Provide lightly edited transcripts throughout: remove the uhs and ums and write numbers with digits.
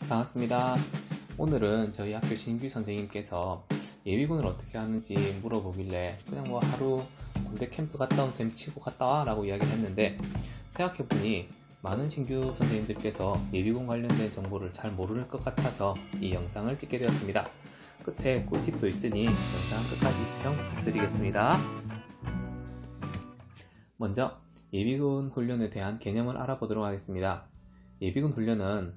반갑습니다. 오늘은 저희 학교 신규 선생님께서 예비군을 어떻게 하는지 물어보길래 그냥 뭐 하루 군대 캠프 갔다 온 셈 치고 갔다 와 라고 이야기를 했는데, 생각해보니 많은 신규 선생님들께서 예비군 관련된 정보를 잘 모를 것 같아서 이 영상을 찍게 되었습니다. 끝에 꿀팁도 있으니 영상 끝까지 시청 부탁드리겠습니다. 먼저 예비군 훈련에 대한 개념을 알아보도록 하겠습니다. 예비군 훈련은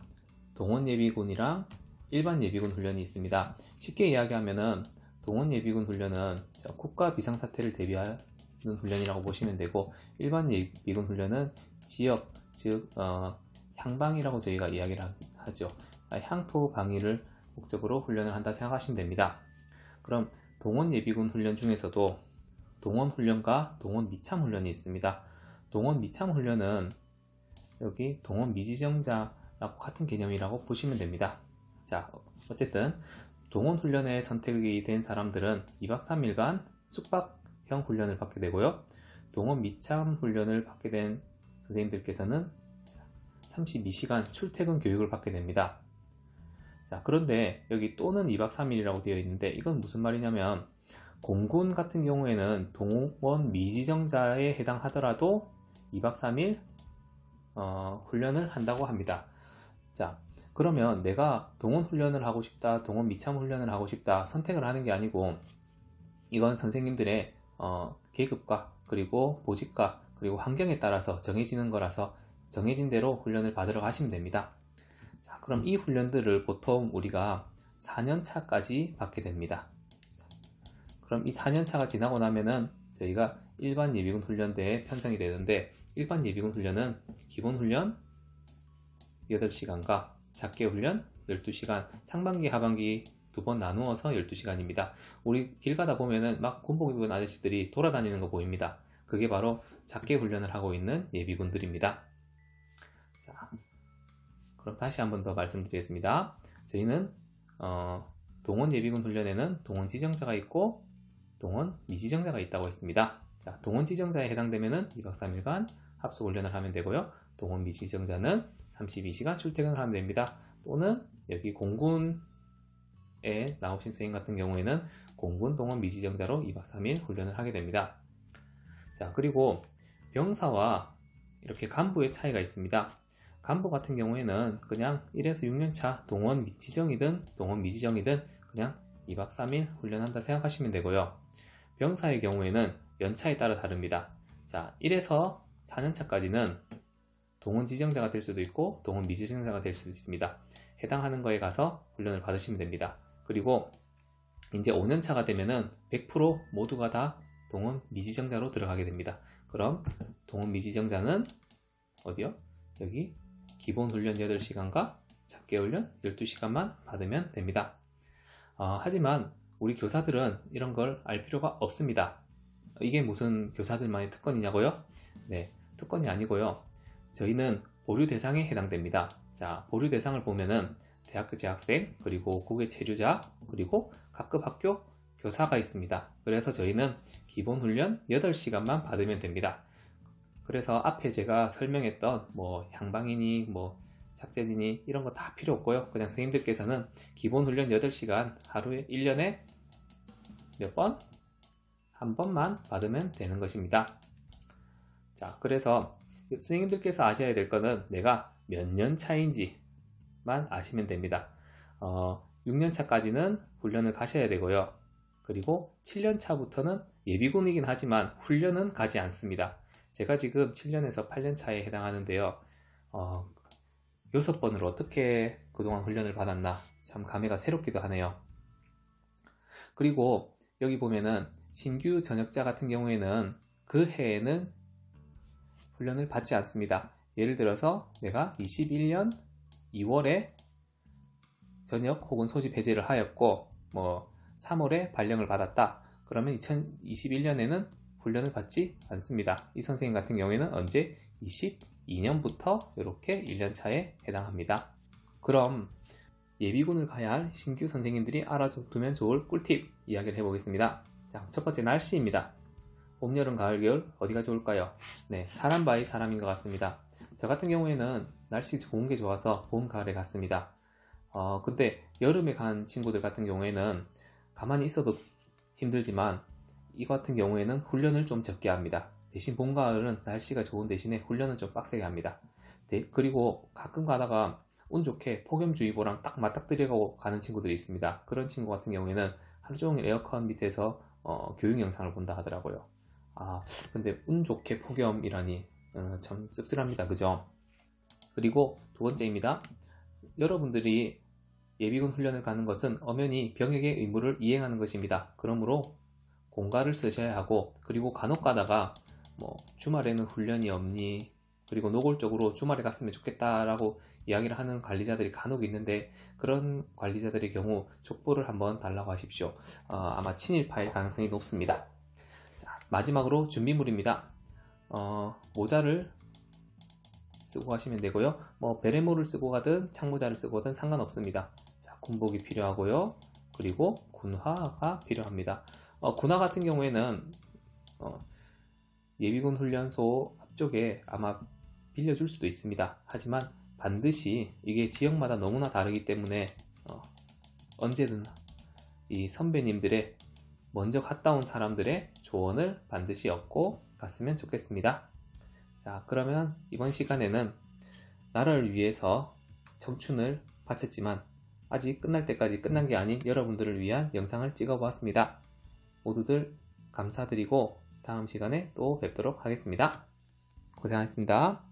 동원 예비군이랑 일반 예비군 훈련이 있습니다. 쉽게 이야기하면은 동원 예비군 훈련은 국가 비상사태를 대비하는 훈련이라고 보시면 되고, 일반 예비군 훈련은 지역, 즉 향방이라고 저희가 이야기를 하죠. 향토 방위를 목적으로 훈련을 한다 생각하시면 됩니다. 그럼 동원 예비군 훈련 중에서도 동원 훈련과 동원 미참 훈련이 있습니다. 동원 미참 훈련은 여기 동원 미지정자라고 같은 개념이라고 보시면 됩니다. 자, 어쨌든 동원 훈련에 선택이 된 사람들은 2박 3일간 숙박형 훈련을 받게 되고요. 동원 미참 훈련을 받게 된 선생님들께서는 32시간 출퇴근 교육을 받게 됩니다. 자, 그런데 여기 또는 2박 3일이라고 되어 있는데, 이건 무슨 말이냐면 공군 같은 경우에는 동원 미지정자에 해당하더라도 2박 3일 훈련을 한다고 합니다. 자, 그러면 내가 동원 훈련을 하고 싶다, 동원 미참 훈련을 하고 싶다 선택을 하는 게 아니고, 이건 선생님들의 계급과 그리고 보직과 그리고 환경에 따라서 정해지는 거라서 정해진 대로 훈련을 받으러 가시면 됩니다. 자, 그럼 이 훈련들을 보통 우리가 4년차까지 받게 됩니다. 그럼 이 4년차가 지나고 나면은 저희가 일반 예비군 훈련대에 편성이 되는데, 일반 예비군 훈련은 기본 훈련 8시간과 작게 훈련 12시간, 상반기 하반기 두 번 나누어서 12시간입니다. 우리 길 가다 보면은 막 군복 입은 아저씨들이 돌아다니는 거 보입니다. 그게 바로 작게 훈련을 하고 있는 예비군들입니다. 자, 그럼 다시 한번 더 말씀드리겠습니다. 저희는 동원 예비군 훈련에는 동원 지정자가 있고 동원 미지정자가 있다고 했습니다. 자, 동원 지정자에 해당되면은 2박 3일간 합숙 훈련을 하면 되고요. 동원 미지정자는 32시간 출퇴근을 하면 됩니다. 또는 여기 공군에 나오신 선생님 같은 경우에는 공군 동원 미지정자로 2박 3일 훈련을 하게 됩니다. 자, 그리고 병사와 이렇게 간부의 차이가 있습니다. 간부 같은 경우에는 그냥 1에서 6년차 동원 지정이든 동원 미지정이든 그냥 2박 3일 훈련한다 생각하시면 되고요. 병사의 경우에는 연차에 따라 다릅니다. 자, 1에서 4년차까지는 동원 지정자가 될 수도 있고 동원 미지정자가 될 수도 있습니다. 해당하는 거에 가서 훈련을 받으시면 됩니다. 그리고 이제 5년차가 되면은 100% 모두가 다 동원 미지정자로 들어가게 됩니다. 그럼 동원 미지정자는 어디요? 여기 기본 훈련 8시간과 작게 훈련 12시간만 받으면 됩니다. 하지만 우리 교사들은 이런 걸 알 필요가 없습니다. 이게 무슨 교사들만의 특권이냐고요? 네, 특권이 아니고요. 저희는 보류 대상에 해당됩니다. 자, 보류 대상을 보면은 대학교 재학생, 그리고 국외 체류자, 그리고 각급 학교 교사가 있습니다. 그래서 저희는 기본 훈련 8시간만 받으면 됩니다. 그래서 앞에 제가 설명했던 뭐 향방이니 뭐 작전이니 이런 거 다 필요 없고요. 그냥 선생님들께서는 기본 훈련 8시간 하루에 1년에 몇 번? 한 번만 받으면 되는 것입니다. 자, 그래서 선생님들께서 아셔야 될 거는 내가 몇 년 차인지만 아시면 됩니다. 6년 차까지는 훈련을 가셔야 되고요. 그리고 7년 차부터는 예비군이긴 하지만 훈련은 가지 않습니다. 제가 지금 7년에서 8년 차에 해당하는데요. 6번을 어떻게 그동안 훈련을 받았나 참 감회가 새롭기도 하네요. 그리고 여기 보면은 신규 전역자 같은 경우에는 그 해에는 훈련을 받지 않습니다. 예를 들어서 내가 21년 2월에 전역 혹은 소집 해제를 하였고 뭐 3월에 발령을 받았다. 그러면 2021년에는 훈련을 받지 않습니다. 이 선생님 같은 경우에는 언제? 22년부터 이렇게 1년차에 해당합니다. 그럼 예비군을 가야 할 신규 선생님들이 알아두면 좋을 꿀팁 이야기를 해보겠습니다. 자, 첫 번째 날씨입니다. 봄, 여름, 가을, 겨울 어디가 좋을까요? 네, 사람 바이 사람인 것 같습니다. 저 같은 경우에는 날씨 좋은 게 좋아서 봄, 가을에 갔습니다. 근데 여름에 간 친구들 같은 경우에는 가만히 있어도 힘들지만 이 같은 경우에는 훈련을 좀 적게 합니다. 대신 봄, 가을은 날씨가 좋은 대신에 훈련은 좀 빡세게 합니다. 그리고 가끔 가다가 운 좋게 폭염주의보랑 딱 맞닥뜨리고 가는 친구들이 있습니다. 그런 친구 같은 경우에는 하루 종일 에어컨 밑에서 교육 영상을 본다 하더라고요. 근데 운 좋게 폭염이라니 참 씁쓸합니다. 그죠? 그리고 두 번째입니다. 여러분들이 예비군 훈련을 가는 것은 엄연히 병역의 의무를 이행하는 것입니다. 그러므로 공가를 쓰셔야 하고, 그리고 간혹 가다가 뭐 주말에는 훈련이 없니, 그리고 노골적으로 주말에 갔으면 좋겠다라고 이야기를 하는 관리자들이 간혹 있는데, 그런 관리자들의 경우 족보를 한번 달라고 하십시오. 아마 친일파일 가능성이 높습니다. 자, 마지막으로 준비물입니다. 모자를 쓰고 가시면 되고요. 뭐 베레모를 쓰고 가든 창모자를 쓰고 가든 상관없습니다. 자, 군복이 필요하고요. 그리고 군화가 필요합니다. 군화 같은 경우에는 예비군 훈련소 앞쪽에 아마 빌려줄 수도 있습니다. 하지만 반드시 이게 지역마다 너무나 다르기 때문에 언제든 이 선배님들의 먼저 갔다 온 사람들의 조언을 반드시 얻고 갔으면 좋겠습니다. 자, 그러면 이번 시간에는 나라를 위해서 청춘을 바쳤지만 아직 끝날 때까지 끝난 게 아닌 여러분들을 위한 영상을 찍어 보았습니다. 모두들 감사드리고 다음 시간에 또 뵙도록 하겠습니다. 고생하셨습니다.